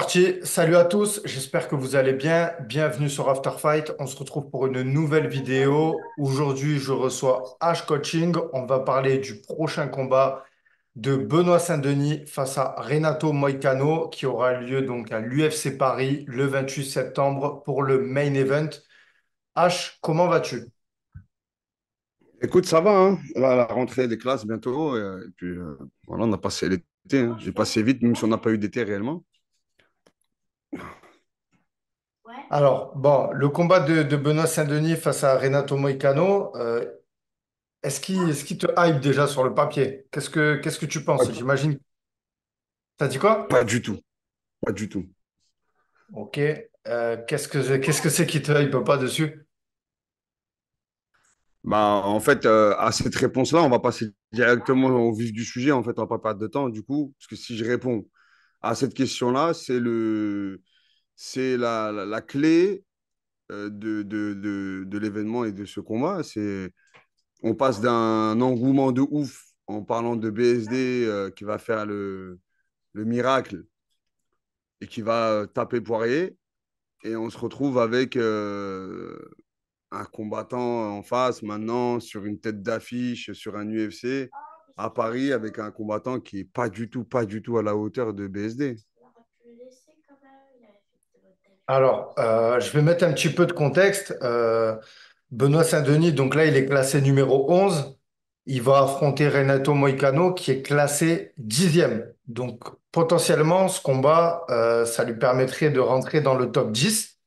parti. Salut à tous. J'espère que vous allez bien. Bienvenue sur After Fight. On se retrouve pour une nouvelle vidéo. Aujourd'hui, je reçois Ash Coaching. On va parler du prochain combat de Benoît Saint-Denis face à Renato Moicano qui aura lieu donc à l'UFC Paris le 28 septembre pour le main event. Ash, comment vas-tu? Écoute, ça va, hein? Là, la rentrée des classes bientôt. Et puis, voilà, on a passé l'été, hein. J'ai passé vite, même si on n'a pas eu d'été réellement. Alors, bon, le combat de Benoît Saint-Denis face à Renato Moicano, est-ce qu'il te hype déjà sur le papier? Qu'est-ce que tu penses? Pas, J'imagine. T'as dit quoi? pas du tout. Pas du tout. Ok. Qu'est-ce que c'est qui te hype pas dessus? Bah, en fait, à cette réponse-là, on va passer directement au vif du sujet. En fait, on va pas perdre de temps, du coup. Parce que si je réponds à cette question-là, c'est la clé de l'événement et de ce combat. On passe d'un engouement de ouf en parlant de BSD qui va faire le miracle et qui va taper Poirier. Et on se retrouve avec un combattant en face maintenant sur une tête d'affiche, sur un UFC à Paris avec un combattant qui est pas du tout à la hauteur de BSD. Alors, je vais mettre un petit peu de contexte. Benoît Saint-Denis, donc là, il est classé numéro 11. Il va affronter Renato Moicano, qui est classé 10e. Donc, potentiellement, ce combat, ça lui permettrait de rentrer dans le top 10.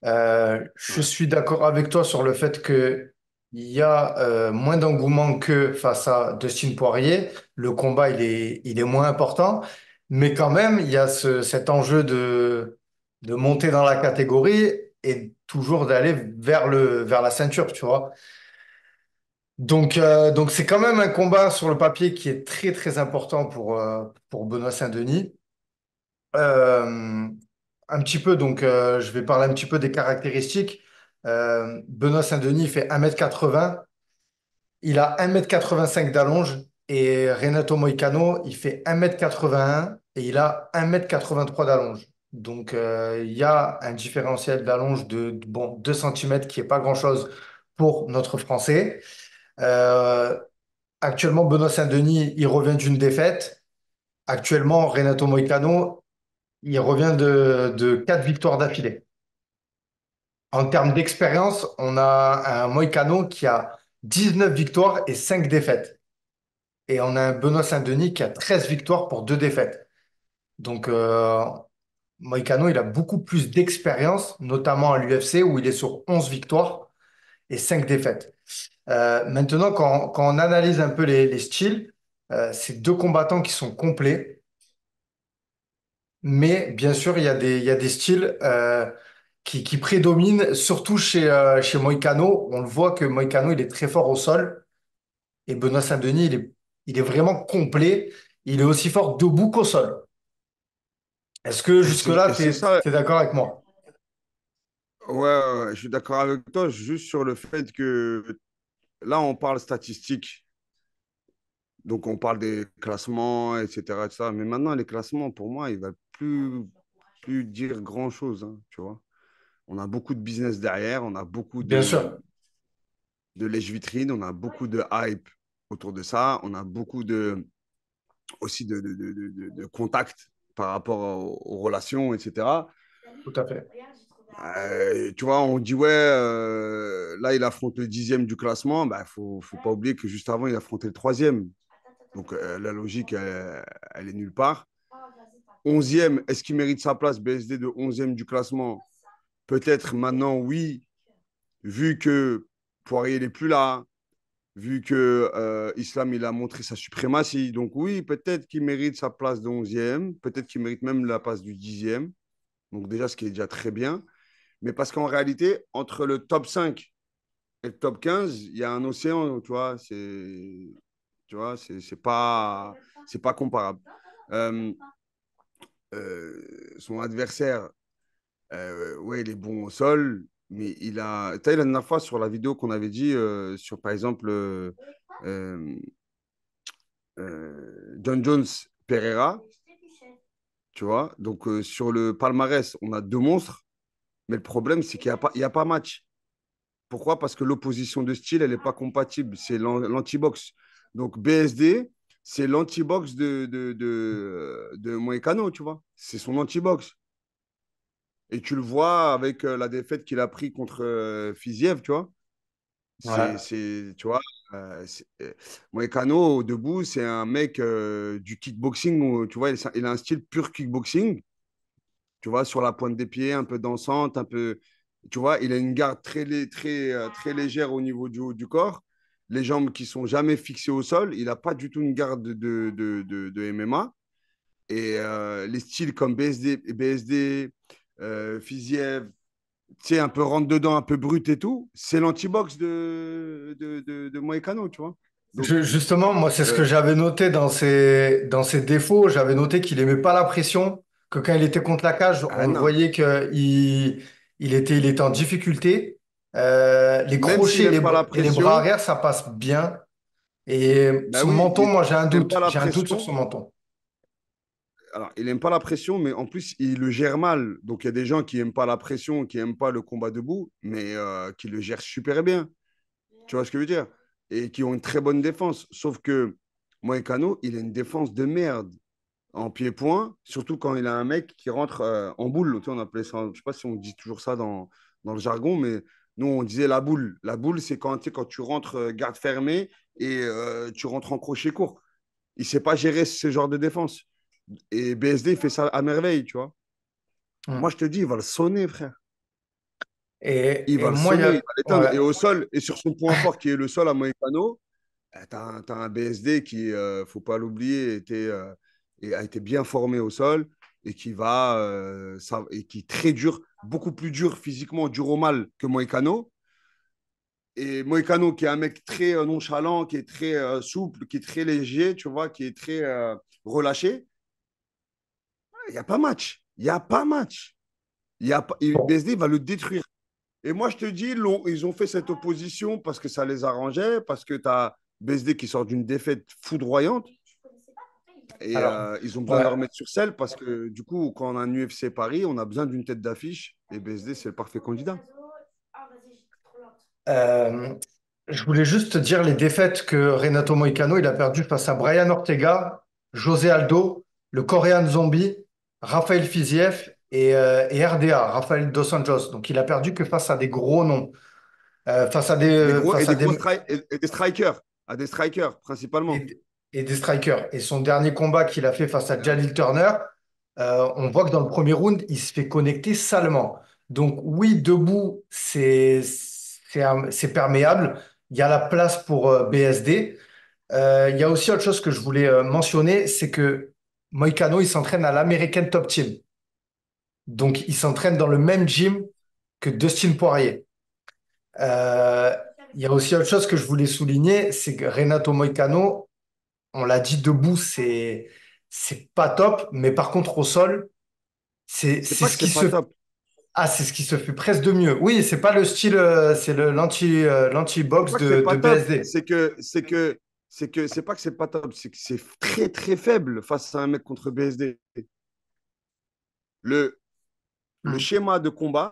Je Ouais. suis d'accord avec toi sur le fait que il y a moins d'engouement que face à Dustin Poirier. Le combat, il est moins important. Mais quand même, il y a cet enjeu de monter dans la catégorie et toujours d'aller vers la ceinture, tu vois. Donc c'est quand même un combat sur le papier qui est très, très important pour Benoît Saint-Denis. Euh, un petit peu, donc je vais parler un petit peu des caractéristiques. Benoît Saint-Denis il fait 1,80 m. Il a 1,85 m d'allonge. Et Renato Moicano, il fait 1,81 m et il a 1,83 m d'allonge. Donc il y a un différentiel d'allonge bon, 2 cm qui est pas grand-chose pour notre Français. Euh, actuellement, Benoît Saint-Denis, il revient d'une défaite. Actuellement, Renato Moicano, il revient de 4 victoires d'affilée. En termes d'expérience, on a un Moïcano qui a 19 victoires et 5 défaites. Et on a un Benoît Saint-Denis qui a 13 victoires pour 2 défaites. Donc, Moïcano, il a beaucoup plus d'expérience, notamment à l'UFC où il est sur 11 victoires et 5 défaites. Maintenant, quand on analyse un peu les styles, c'est deux combattants qui sont complets. Mais bien sûr, il y a des styles qui prédominent, surtout chez Moïcano. On le voit que Moïcano, il est très fort au sol. Et Benoît Saint-Denis, il est vraiment complet. Il est aussi fort debout qu'au sol. Est-ce que jusque-là, Et tu c'est es, ça, d'accord avec moi? ouais, ouais, ouais, je suis d'accord avec toi, juste sur le fait que là, on parle statistiques, donc on parle des classements, etc., etc. Mais maintenant, les classements, pour moi, ils ne veulent plus dire grand-chose, hein, tu vois. On a beaucoup de business derrière, on a beaucoup Bien sûr, de lèche-vitrine, on a beaucoup de hype autour de ça, on a beaucoup aussi de contacts par rapport aux relations, etc. tout à fait. Tu vois, on dit, ouais, là, il affronte le 10e du classement. Bah, faut pas oublier que juste avant, il affrontait le 3e. Donc, la logique, elle est nulle part. 11e, est-ce qu'il mérite sa place, BSD, de 11e du classement? Peut-être maintenant, oui, vu que Poirier n'est plus là, vu que Islam, il a montré sa suprématie. Donc, oui, peut-être qu'il mérite sa place de 11e, peut-être qu'il mérite même la place du 10e. Donc, déjà, ce qui est déjà très bien. Mais parce qu'en réalité, entre le top 5 et le top 15, il y a un océan, tu vois, c'est pas comparable. Euh, son adversaire, ouais, il est bon au sol, mais tu sais, la dernière fois sur la vidéo qu'on avait dit, sur par exemple euh, John Jones Pereira, tu vois. Donc, sur le palmarès, on a deux monstres, mais le problème, c'est qu'il y a pas match. Pourquoi? Parce que l'opposition de style, elle n'est pas compatible. C'est l'anti-box. Donc, BSD, c'est l'anti-box de Moïcano, tu vois. C'est son anti-box. Et tu le vois avec la défaite qu'il a pris contre Fiziev, tu vois. Ouais. Tu vois, Moïcano, debout, c'est un mec du kickboxing, où, tu vois, il a un style pur kickboxing, tu vois, sur la pointe des pieds, un peu dansante, un peu, tu vois, il a une garde très légère au niveau du haut du corps, les jambes qui sont jamais fixées au sol, il n'a pas du tout une garde de MMA. Et les styles comme BSD Fiziev, tu sais, un peu rentre dedans, un peu brut et tout, c'est l'anti-box de Moïcano, tu vois. Donc, Justement, moi, c'est ce que euh, j'avais noté dans ses défauts. J'avais noté qu'il aimait pas la pression, que quand il était contre la cage, ah on le non, voyait qu'il était en difficulté. Les même s'il crochets n'aime pas la et les bras pression, arrière, ça passe bien. Et ben son oui, menton, moi, j'ai un il n'aime doute. pas la J'ai un doute sur pression. son menton. Alors, il n'aime pas la pression, mais en plus, il le gère mal. Donc, il y a des gens qui n'aiment pas la pression, qui n'aiment pas le combat debout, mais qui le gèrent super bien. Tu vois ce que je veux dire? Et qui ont une très bonne défense. Sauf que Moïcano, il a une défense de merde en pied-point, surtout quand il a un mec qui rentre en boule. Tu sais, on appelait ça, je ne sais pas si on dit toujours ça dans le jargon, mais nous, on disait la boule. La boule, c'est quand, tu sais, quand tu rentres garde fermée et tu rentres en crochet court. Il ne sait pas gérer ce genre de défense. Et BSD, il fait ça à merveille, tu vois. Moi, Hmm. je te dis, il va le sonner, frère. Et, Il et va le moi, sonner, il va l'éteindre. ouais. Et au sol, et sur son point fort qui est le sol à Moïcano, t'as un BSD qui, faut pas l'oublier, a été bien formé au sol et et qui est très dur, beaucoup plus dur physiquement, dur au mal que Moïcano. Et Moïcano, qui est un mec très nonchalant, qui est très souple, qui est très léger, tu vois, qui est très relâché, il n'y a pas match. Il n'y a pas match. Bon. BSD va le détruire. Et moi, je te dis, ils ont fait cette opposition parce que ça les arrangeait, parce que tu as BSD qui sort d'une défaite foudroyante. Et Alors, ils ont besoin de ouais. le remettre sur selle parce que du coup, quand on a un UFC Paris, on a besoin d'une tête d'affiche. Et BSD, c'est le parfait candidat. Euh, je voulais juste te dire les défaites que Renato Moicano il a perdu face à Brian Ortega, José Aldo, le Korean Zombie, Rafael Fiziev et RDA, Rafael Dos Anjos. Donc il a perdu que face à des gros noms, face à Et des strikers, à des strikers principalement. et des strikers. Et son dernier combat qu'il a fait face à Ouais. Jalil Turner, on voit que dans le premier round, il se fait connecter salement. Donc oui, debout, c'est perméable. Il y a la place pour BSD. Il y a aussi autre chose que je voulais mentionner, c'est que Moïcano, il s'entraîne à l'American Top Team. Donc, il s'entraîne dans le même gym que Dustin Poirier. Euh, il y a aussi autre chose que je voulais souligner, c'est que Renato Moïcano, on l'a dit debout, c'est pas top, mais par contre au sol, c'est C'est c'est pas que ce qui c'est pas se top. c'est ce qui se fait presque de mieux. Oui, c'est pas le style, c'est C'est l'anti-box pas que c'est de pas top. BSD. C'est pas que c'est pas top. C'est que c'est très, très faible face à un mec contre BSD. Le, le Hmm. schéma de combat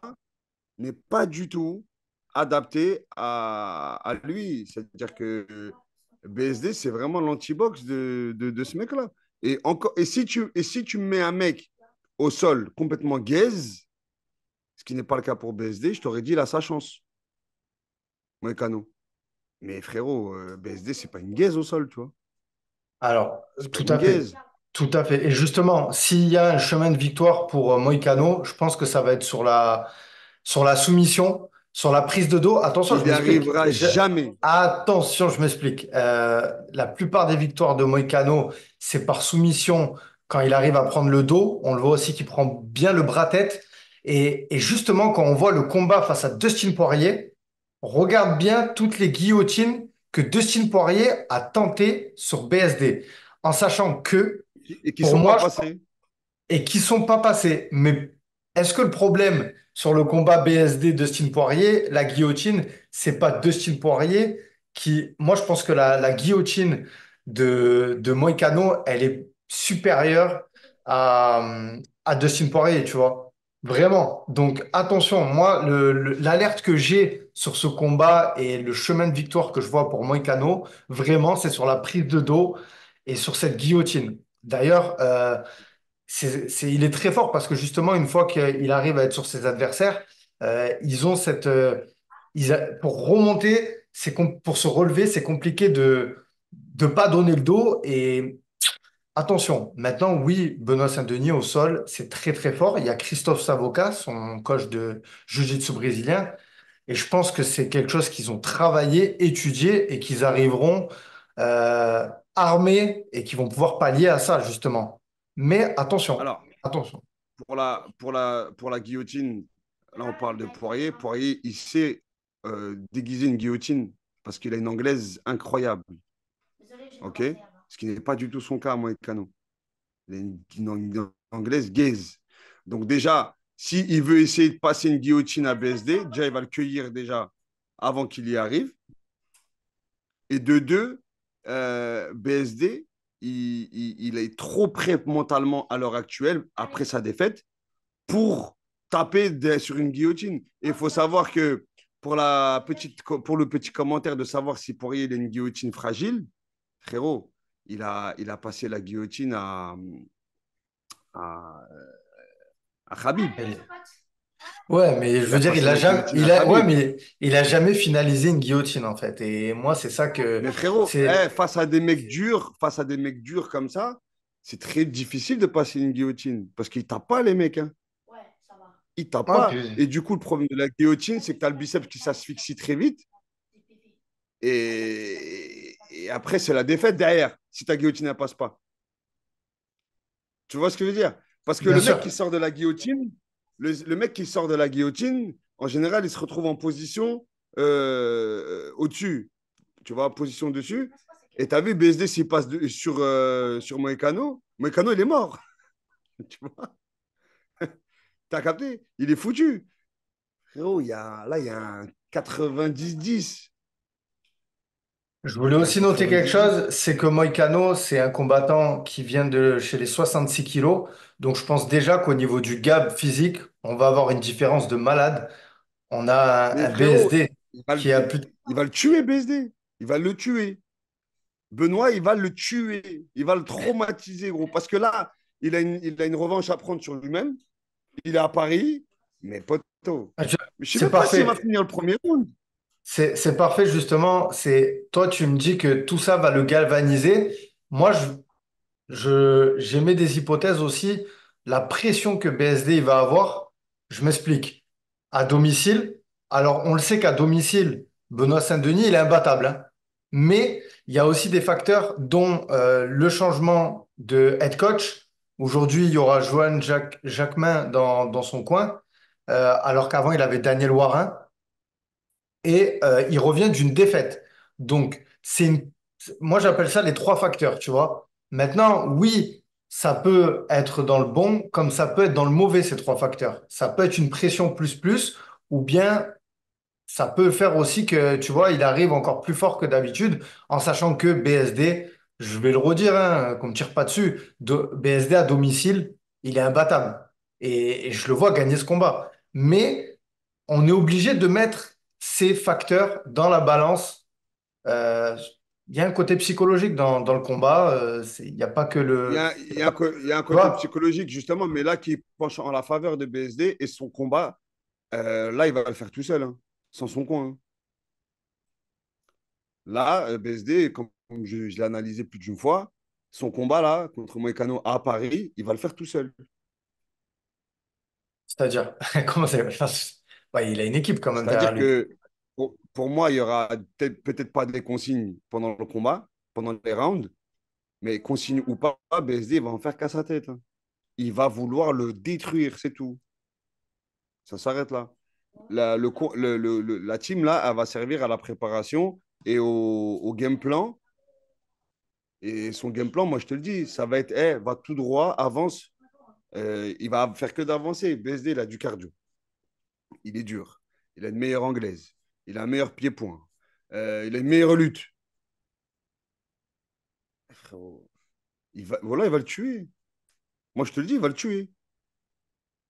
n'est pas du tout adapté à lui. C'est-à-dire que BSD, c'est vraiment l'anti-box de ce mec-là. Et si tu mets un mec au sol complètement gaze, ce qui n'est pas le cas pour BSD, je t'aurais dit, il a sa chance, Moïcano. Mais frérot, BSD, c'est pas une gaze au sol, tu vois. Alors, C'est pas tout une à fait. gaze. Tout à fait. Et justement, s'il y a un chemin de victoire pour Moïcano, je pense que ça va être sur la soumission, sur la prise de dos. Attention, Il je n'y m'explique. arrivera jamais. Attention, je m'explique. La plupart des victoires de Moïcano, c'est par soumission quand il arrive à prendre le dos. On le voit aussi qu'il prend bien le bras-tête. Et justement, quand on voit le combat face à Dustin Poirier, regarde bien toutes les guillotines que Dustin Poirier a tentées sur BSD. En sachant que, Et qui ne pour sont pas moi, passés. et qui sont pas passés. Mais est-ce que le problème sur le combat BSD Dustin Poirier, la guillotine, c'est pas Dustin Poirier qui, moi je pense que la guillotine de Moïcano, elle est supérieure à Dustin Poirier, tu vois. Vraiment. Donc attention, moi, l'alerte que j'ai sur ce combat et le chemin de victoire que je vois pour Moïcano, vraiment, c'est sur la prise de dos et sur cette guillotine. D'ailleurs, il est très fort parce que justement, une fois qu'il arrive à être sur ses adversaires, ils ont cette, pour remonter, pour se relever, c'est compliqué de pas donner le dos. Et attention, maintenant, oui, Benoît Saint-Denis au sol, c'est très très fort. Il y a Christophe Savoca, son coach de Jiu-Jitsu brésilien, et je pense que c'est quelque chose qu'ils ont travaillé, étudié, et qu'ils arriveront euh, armés et qui vont pouvoir pallier à ça, justement. Mais attention, Alors, attention. pour la guillotine, là, on parle de Poirier. Poirier, il sait déguiser une guillotine parce qu'il a une anglaise incroyable. OK? Ce qui n'est pas du tout son cas à Moïcano. Il a une anglaise gaze. Donc, déjà, s'il veut essayer de passer une guillotine à BSD, déjà, il va le cueillir déjà avant qu'il y arrive. Et de deux, BSD, il est trop prêt mentalement à l'heure actuelle, après sa défaite, pour taper sur une guillotine. Et il faut savoir que pour le petit commentaire de savoir si Poirier il a une guillotine fragile, frérot, il a passé la guillotine à, à Khabib. Ouais, mais je Il veux a dire, passé la guillotine à ouais, Khabib. mais il a jamais finalisé une guillotine en fait. Et moi, c'est ça que Mais frérot, c'est. face à des mecs durs comme ça, c'est très difficile de passer une guillotine parce qu'ils tapent pas les mecs, hein. Ils tapent Ah, pas. puis Et du coup, le problème de la guillotine, c'est que tu as le biceps qui s'asphyxie très vite. Et après, c'est la défaite derrière, si ta guillotine ne passe pas. Tu vois ce que je veux dire? Parce que bien le mec sûr. qui sort de la guillotine, le mec qui sort de la guillotine, en général, il se retrouve en position au-dessus. Tu vois, position dessus. Et tu as vu BSD s'il passe sur Moïcano. Moïcano, il est mort. Tu vois, t'as capté? Il est foutu. Frérot, là, il y a un 90-10. Je voulais Il y a un aussi noter quelque 90-10. chose, c'est que Moïcano, c'est un combattant qui vient de chez les 66 kilos. Donc je pense déjà qu'au niveau du gab physique, on va avoir une différence de malade. On a Mais un frérot, BSD il va le, qui a plus. il va le tuer, BSD. Il va le tuer. Benoît, il va le tuer. Il va le traumatiser, gros. Parce que là, il a une revanche à prendre sur lui-même. Il est à Paris. Mais poteau. Je ne sais C'est même pas s'il va parfait. finir le premier round. C'est parfait justement. Toi, tu me dis que tout ça va le galvaniser. Moi, j'émets des hypothèses aussi. La pression que BSD il va avoir, je m'explique. À domicile, alors on le sait qu'à domicile, Benoît Saint-Denis, il est imbattable, hein. Mais il y a aussi des facteurs dont le changement de head coach. Aujourd'hui, il y aura Jacquemin dans son coin, alors qu'avant, il avait Daniel Warin et il revient d'une défaite. Donc, moi, j'appelle ça les trois facteurs, tu vois. Maintenant, oui, ça peut être dans le bon, comme ça peut être dans le mauvais, ces trois facteurs. Ça peut être une pression plus plus, ou bien ça peut faire aussi que, tu vois, il arrive encore plus fort que d'habitude, en sachant que BSD, je vais le redire, hein, qu'on ne tire pas dessus, BSD à domicile, il est imbattable. Et je le vois gagner ce combat. Mais on est obligé de mettre ces facteurs dans la balance. Euh, Il y a un côté psychologique dans le combat. Il n'y a pas que Il y le. a, il y a un, il y a un Tu côté vois? psychologique, justement, mais là, qui penche en la faveur de BSD et son combat, là, il va le faire tout seul, hein, sans son coin, hein. Là, BSD, comme je l'ai analysé plus d'une fois, son combat là contre Moïcano à Paris, il va le faire tout seul. C'est-à-dire, comment ça. Ouais, il a une équipe quand même derrière C'est-à-dire lui. que pour moi, il y aura peut-être pas des consignes pendant le combat, pendant les rounds, mais consignes ou pas, BSD il va en faire qu'à sa tête, hein. Il va vouloir le détruire, c'est tout. Ça s'arrête là. La team là, elle va servir à la préparation et au game plan. Et son game plan, moi je te le dis, ça va être, va tout droit, avance. Il va faire que d'avancer. BSD, il a du cardio. Il est dur. Il a une meilleure anglaise. Il a un meilleur pied-point. Il a une meilleure lutte. Frérot, voilà, il va le tuer. Moi, je te le dis, il va le tuer.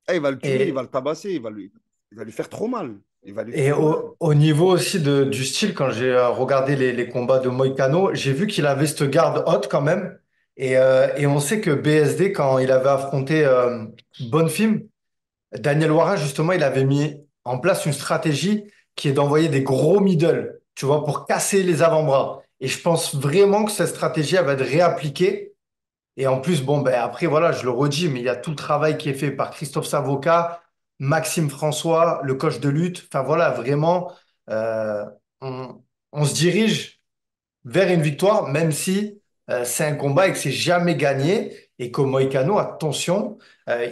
Eh, il va le tuer, il va Et, le tabasser, il va lui faire trop mal. Il va lui et faire mal. au niveau aussi du style, quand j'ai regardé les combats de Moïcano, j'ai vu qu'il avait cette garde haute quand même. Et on sait que BSD, quand il avait affronté Bonfim, Daniel Wara, justement, il avait mis en place une stratégie qui est d'envoyer des gros middle, tu vois, pour casser les avant-bras. Et je pense vraiment que cette stratégie, elle va être réappliquée. Et en plus, bon, ben après, voilà, je le redis, mais il y a tout le travail qui est fait par Christophe Savoca, Maxime François, le coach de lutte. Enfin, voilà, vraiment, euh, on, on se dirige vers une victoire, même si c'est un combat et que c'est jamais gagné. Et qu'au Moïcano, attention,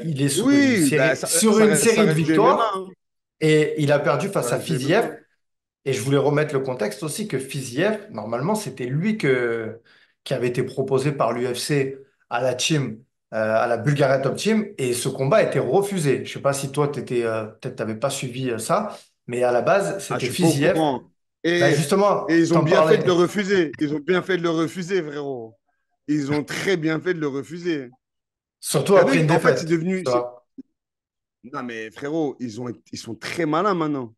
il est Oui, bah, sur une ça série de reste du MMA, victoires hein. et il a perdu Ça face à reste du MMA. Fiziev. Et je voulais remettre le contexte aussi que Fiziev, normalement, c'était lui qui avait été proposé par l'UFC à la team, à la Bulgaria Top Team, et ce combat a été refusé. Je sais pas si toi, peut-être t'avais pas suivi ça, mais à la base, Ah, je c'était suis pas au Fiziev. courant. Ben Et justement, je ils ont t'en bien fait de le parlais. refuser. Ils ont bien fait de le refuser, frérot. Ils ont très bien fait de le refuser. Surtout T'as après vu, une en fait, c'est défaite. devenu. Tu vois. Non, mais frérot, ils sont très malins maintenant.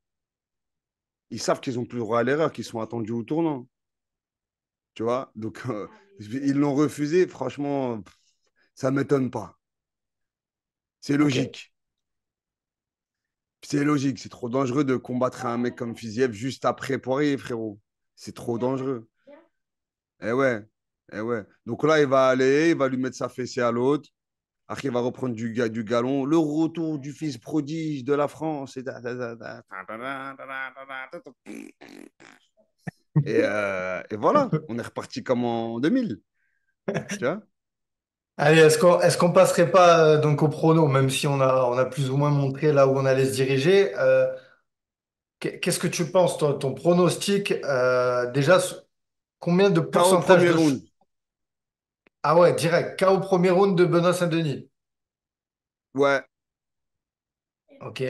Ils savent qu'ils ont plus le droit à l'erreur, qu'ils sont attendus au tournant. Tu vois? Donc, ils l'ont refusé. Franchement, ça m'étonne pas. C'est Ok. logique. C'est logique. C'est trop dangereux de combattre un mec comme Fiziev juste après Poirier, frérot. C'est trop dangereux. Eh ouais. Eh ouais. Donc là, il va aller, il va lui mettre sa fessée à l'autre. Après, il va reprendre du galon. Le retour du fils prodige de la France. Et voilà, on est reparti comme en 2000. Tu vois? Allez, est-ce qu'on passerait pas donc au prono, même si on a plus ou moins montré là où on allait se diriger. Qu'est-ce que tu penses, toi, ton pronostic, déjà, combien de KO pourcentage premier de... round. Ah ouais, direct, KO premier round de Benoît Saint-Denis. Ouais. Ok.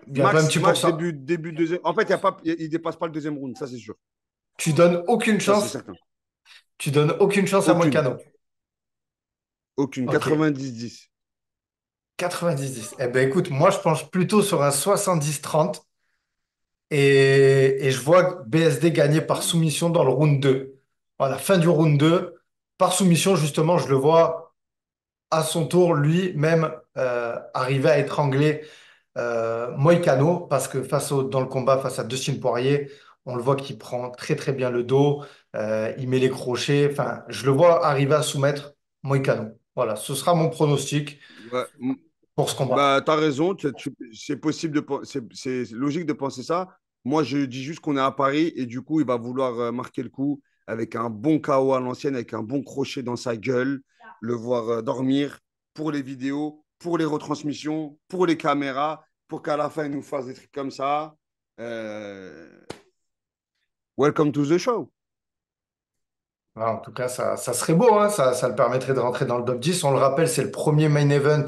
Il y a pas un Max, petit max pourcent. début deuxième. En fait, y a pas, il dépasse pas le deuxième round, ça c'est sûr. Tu donnes aucune Ça c'est chance. certain. Tu donnes aucune chance à Aucune. Moïcano. Aucune. Ok. 90-10. 90-10. Eh ben écoute, moi je penche plutôt sur un 70-30 et je vois BSD gagner par soumission dans le round 2. À la fin du round 2, par soumission, justement, je le vois à son tour lui-même arriver à étrangler Moïcano parce que dans le combat face à Dustin Poirier, on le voit qu'il prend très très bien le dos, il met les crochets, enfin, je le vois arriver à soumettre Moïcano. Voilà, ce sera mon pronostic Ouais. pour ce combat. Bah, t'as raison, c'est possible c'est logique de penser ça. Moi, je dis juste qu'on est à Paris et du coup, il va vouloir marquer le coup avec un bon KO à l'ancienne, avec un bon crochet dans sa gueule, le voir dormir pour les vidéos, pour les retransmissions, pour les caméras, pour qu'à la fin, il nous fasse des trucs comme ça. Euh, Welcome to the show. Voilà, en tout cas, ça serait beau, hein, ça le permettrait de rentrer dans le top 10. On le rappelle, c'est le premier main event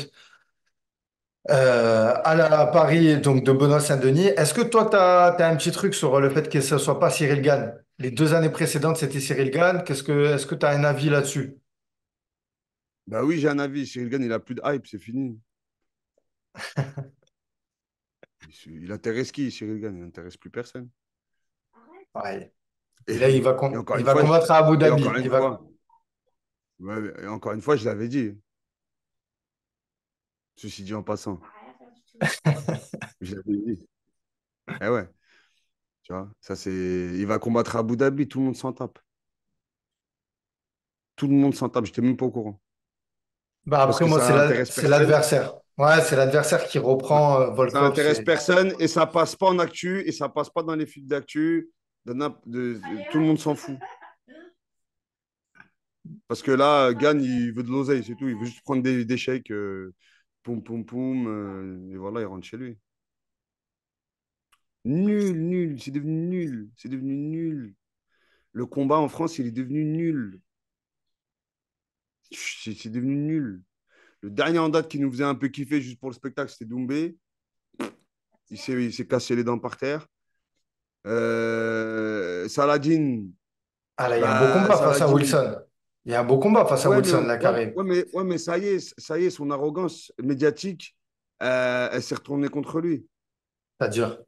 à Paris, donc de Benoît Saint-Denis. Est-ce que toi, tu as un petit truc sur le fait que ce ne soit pas Cyril Gane? Les 2 années précédentes, c'était Cyril Gane. Est-ce que tu as un avis là-dessus? Bah oui, j'ai un avis. Cyril Gane, il a plus de hype, c'est fini. Il intéresse qui, Cyril Gane? Il n'intéresse plus personne. Ouais. Et, Et là, et encore il une va fois, combattre à Abu et Dhabi. encore une fois, ouais, et encore une fois, je l'avais dit. Ceci dit en passant, je l'avais dit. Eh ouais, tu vois, ça c'est. Il va combattre à Abu Dhabi, tout le monde s'en tape. Tout le monde s'en tape, j'étais même pas au courant. Bah Parce après, que moi, ça intéresse c'est personne. l'adversaire. Ouais, c'est l'adversaire qui reprend Ça Volkov. intéresse personne et ça passe pas en actu et ça passe pas dans les fils d'actu. Tout le monde s'en fout. Parce que là, Gann, il veut de l'oseille, c'est tout. Il veut juste prendre des chèques, poum, poum, poum, et voilà, il rentre chez lui. Nul, nul, c'est devenu nul. C'est devenu nul. Le combat en France, il est devenu nul. C'est devenu nul. Le dernier en date qui nous faisait un peu kiffer juste pour le spectacle, c'était Doumbé. Il s'est cassé les dents par terre. Saladin, Ah là, il y a un beau bah, combat face à Saladin, Wilson. Il y a un beau combat face à Ouais, mais, Wilson Lacare. ouais, mais ça y est, son arrogance médiatique, elle s'est retournée contre lui. C'est-à-dire,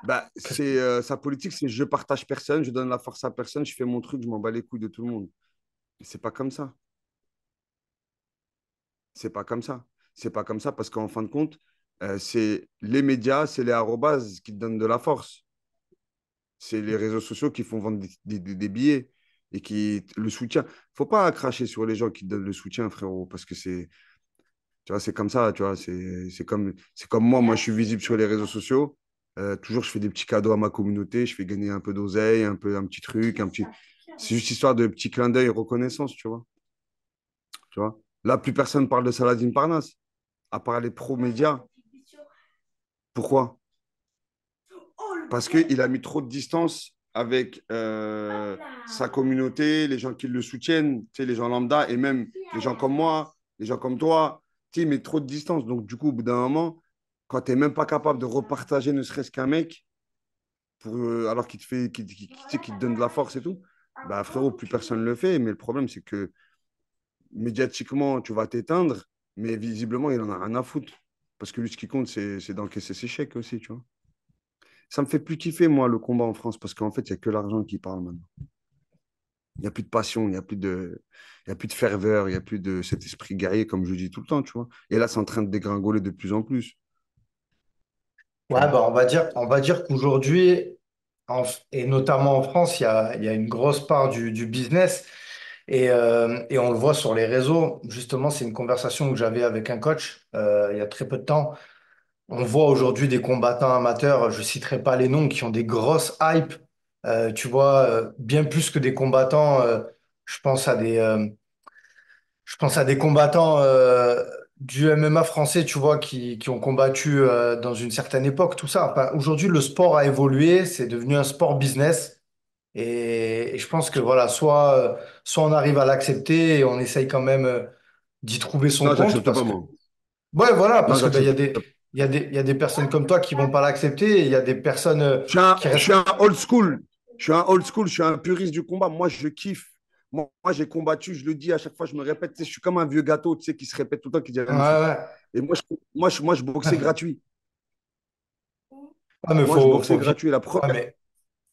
Bah, qu'est-ce c'est sa politique, c'est je partage personne, je donne la force à personne, je fais mon truc, je m'en bats les couilles de tout le monde. Mais c'est pas comme ça. C'est pas comme ça. C'est pas comme ça parce qu'en fin de compte, c'est les médias, c'est les arrobases qui te donnent de la force. C'est les réseaux sociaux qui font vendre des billets et qui le soutien. Faut pas cracher sur les gens qui te donnent le soutien, frérot, parce que c'est, tu vois, c'est comme ça, tu vois, c'est comme moi, je suis visible sur les réseaux sociaux. Toujours, je fais des petits cadeaux à ma communauté, je fais gagner un peu d'oseille, un petit truc, un petit. C'est juste histoire de petits clins d'œil, reconnaissance, tu vois. Tu vois. Là, plus personne parle de Saladin Parnasse, à part les pro-médias. Pourquoi? Parce qu'il a mis trop de distance avec sa communauté, les gens qui le soutiennent, tu sais, les gens lambda et même les gens comme moi, les gens comme toi. Tu sais, il met trop de distance. Donc, du coup, au bout d'un moment, quand tu n'es même pas capable de repartager ne serait-ce qu'un mec, alors qu'il te fait, qu'il te donne de la force et tout, bah frérot, plus personne ne le fait. Mais le problème, c'est que médiatiquement, tu vas t'éteindre, mais visiblement, il en a rien à foutre. Parce que lui, ce qui compte, c'est d'encaisser ses chèques aussi, tu vois. Ça me fait plus kiffer, moi, le combat en France, parce qu'en fait, il n'y a que l'argent qui parle maintenant. Il n'y a plus de passion, il y a plus de ferveur, il n'y a plus de cet esprit guerrier, comme je dis tout le temps, tu vois. Et là, c'est en train de dégringoler de plus en plus, tu Ouais, vois. bah on va dire qu'aujourd'hui, et notamment en France, il y a une grosse part du business. Et on le voit sur les réseaux. Justement, c'est une conversation que j'avais avec un coach il y a très peu de temps. On voit aujourd'hui des combattants amateurs, je citerai pas les noms, qui ont des grosses hypes, tu vois, bien plus que des combattants. Je pense à des combattants du MMA français, tu vois, qui ont combattu dans une certaine époque, tout ça. Enfin, aujourd'hui, le sport a évolué, c'est devenu un sport business. Et je pense que voilà, soit on arrive à l'accepter et on essaye quand même d'y trouver son Non, compte, j'accepte parce pas, que moi. ouais, voilà, Non, parce que ben, j'accepte pas. il y a des personnes comme toi qui vont pas l'accepter et il y a des personnes qui Je suis restent. un old school. Je suis un old school, je suis un puriste du combat. Moi, je kiffe. Moi, j'ai combattu, je le dis à chaque fois, je me répète, tu sais, je suis comme un vieux gâteau, tu sais, qui se répète tout le temps, qui dit la Ouais, même chose. ouais. Et je boxais gratuit. Ouais, mais Moi, je boxais gratuit. La ouais, première. mais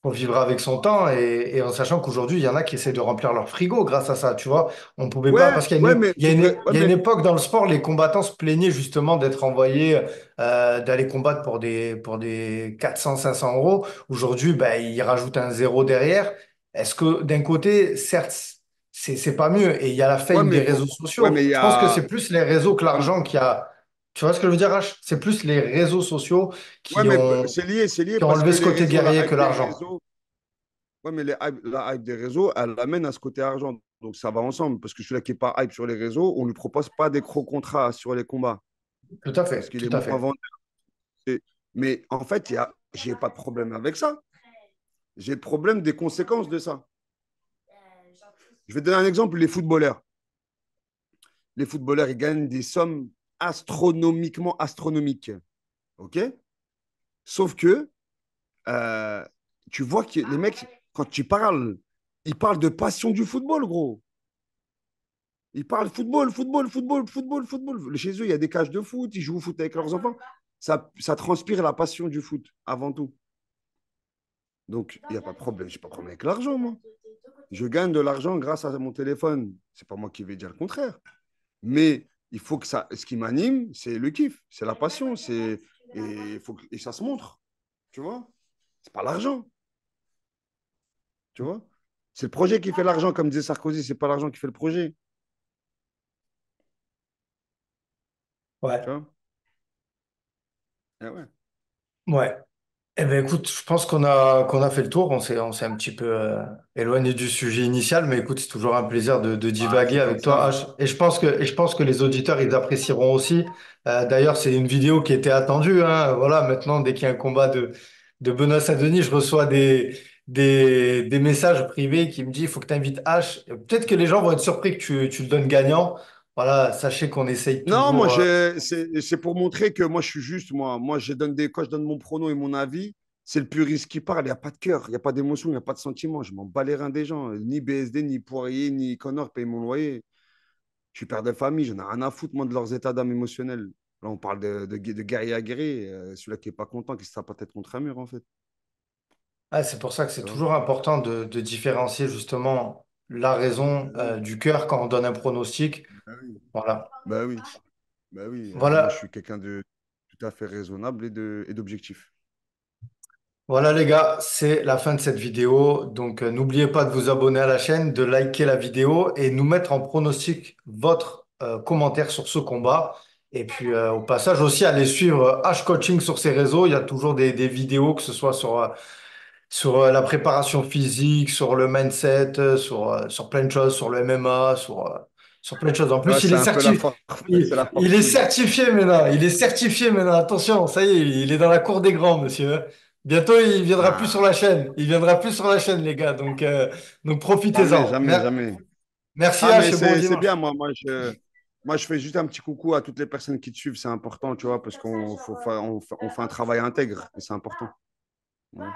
faut vivre avec son temps et en sachant qu'aujourd'hui, il y en a qui essaient de remplir leur frigo grâce à ça, tu vois. On pouvait pas, parce qu'il y a Ouais, une, mais il y a une, ouais, il y a une époque dans le sport, les combattants se plaignaient justement d'être envoyés, d'aller combattre pour des 400, 500 euros. Aujourd'hui, ben, ils rajoutent un zéro derrière. Est-ce que d'un côté, certes, c'est pas mieux et il y a la ouais, fame des mais réseaux ouais, sociaux. mais il y Je pense que a. c'est plus les réseaux que l'argent qui a. Tu vois ce que je veux dire, H? C'est plus les réseaux sociaux Ouais, qui mais ont, c'est lié qui ont parce enlevé que ce les côté réseaux, la guerrier que hype des l'argent. réseaux, ouais, mais la hype des réseaux, elle amène à ce côté argent. Donc ça va ensemble. Parce que celui-là qui n'est pas hype sur les réseaux, on ne lui propose pas des gros contrats sur les combats. Tout à Parce fait, qu'il tout est à moins fait. vendeur. Mais en fait, j'ai pas de problème avec ça. J'ai le problème des conséquences de ça. Je vais te donner un exemple, les footballeurs. Les footballeurs, ils gagnent des sommes astronomiquement astronomiques. OK? Sauf que euh, tu vois que les mecs, quand tu parles, ils parlent de passion du football, gros. Ils parlent football, football, football, football, football. Chez eux, il y a des cages de foot, ils jouent au foot avec leurs enfants. Ça transpire la passion du foot, avant tout. Donc, il n'y a pas de problème. Je n'ai pas de problème avec l'argent, moi. Je gagne de l'argent grâce à mon téléphone. C'est pas moi qui vais dire le contraire. Mais il faut que ça. Ce qui m'anime, c'est le kiff, c'est la passion, et ça se montre. Tu vois? C'est pas l'argent. Tu vois? C'est le projet qui fait l'argent, comme disait Sarkozy, c'est pas l'argent qui fait le projet. Tu Ouais, vois? Eh ouais. ouais. Eh ben écoute, je pense qu'on a fait le tour. On s'est un petit peu éloigné du sujet initial, mais écoute, c'est toujours un plaisir de Ah, divaguer c'est comme avec toi, ça. H. Et je pense que les auditeurs, ils apprécieront aussi. D'ailleurs, c'est une vidéo qui était attendue, hein. Voilà, maintenant, dès qu'il y a un combat de Benoît Saint-Denis, je reçois des messages privés qui me disent, il faut que tu invites H. Et peut-être que les gens vont être surpris que tu le donnes gagnant. Voilà, sachez qu'on essaye Non, toujours. c'est pour montrer que moi, je suis juste. Quand je donne mon prono et mon avis, c'est le puriste qui parle, il n'y a pas de cœur, il n'y a pas d'émotion, il n'y a pas de sentiment. Je m'en bats les reins des gens. Ni BSD, ni Poirier, ni Connor payent mon loyer. Je suis père de famille, j'en ai rien à foutre, moi, de leurs états d'âme émotionnels. Là, on parle de guerrier aguerri. Celui-là qui n'est pas content, qui se tape la tête contre un mur, en fait. Ah, c'est pour ça que c'est Tu vois. toujours important de différencier justement la raison Bah oui. du cœur quand on donne un pronostic. Bah oui. Voilà. Bah oui. Bah oui. Moi, je Voilà. suis quelqu'un de tout à fait raisonnable et d'objectif. Voilà les gars, c'est la fin de cette vidéo. Donc n'oubliez pas de vous abonner à la chaîne, de liker la vidéo et nous mettre en pronostic votre commentaire sur ce combat. Et puis au passage aussi, allez suivre H Coaching sur ses réseaux. Il y a toujours des vidéos, que ce soit sur la préparation physique, sur le mindset, sur plein de choses, sur le MMA, sur plein de choses. En Ouais, plus, c'est un peu c'est la il est fortune. certifié maintenant. Il est certifié maintenant. Attention, ça y est, il est dans la cour des grands, monsieur. Bientôt, il viendra plus sur Ah, la chaîne. Il viendra plus sur la chaîne, les gars. Donc jamais, profitez-en. jamais, jamais. Merci Ah, mais H et bon c'est bien, dimanche. moi, je fais juste un petit coucou à toutes les personnes qui te suivent, c'est important, tu vois, parce on fait un travail intègre et c'est important. Ouais.